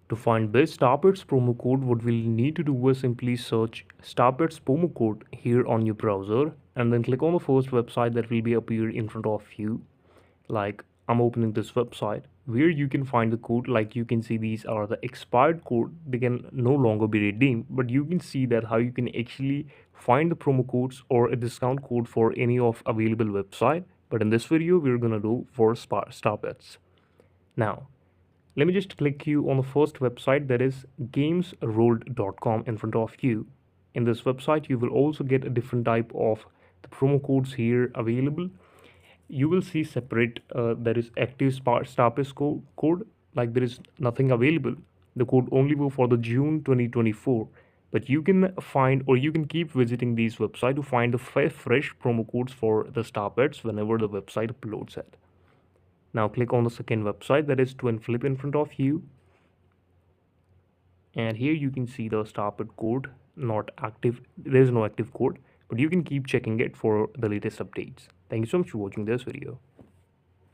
To find this Starpets promo code, what we'll need to do is simply search Starpets promo code here on your browser and then click on the first website that will be appear in front of you. Like I'm opening this website where you can find the code. Like you can see these are the expired code, they can no longer be redeemed, but you can see that how you can actually find the promo codes or a discount code for any of available website. But in this video we're gonna do for Starpets. Now let me just click you on the first website, that is gamesrolled.com in front of you. In this website you will also get a different type of the promo codes here available. You will see separate, there is active Starpets code, like there is nothing available. The code only go for the June 2024, but you can find or you can keep visiting these website to find the fresh promo codes for the Starpets whenever the website uploads it. Now click on the second website, that is twin flip in front of you, and here you can see the Starpet code not active. There is no active code, but you can keep checking it for the latest updates. Thank you so much for watching this video.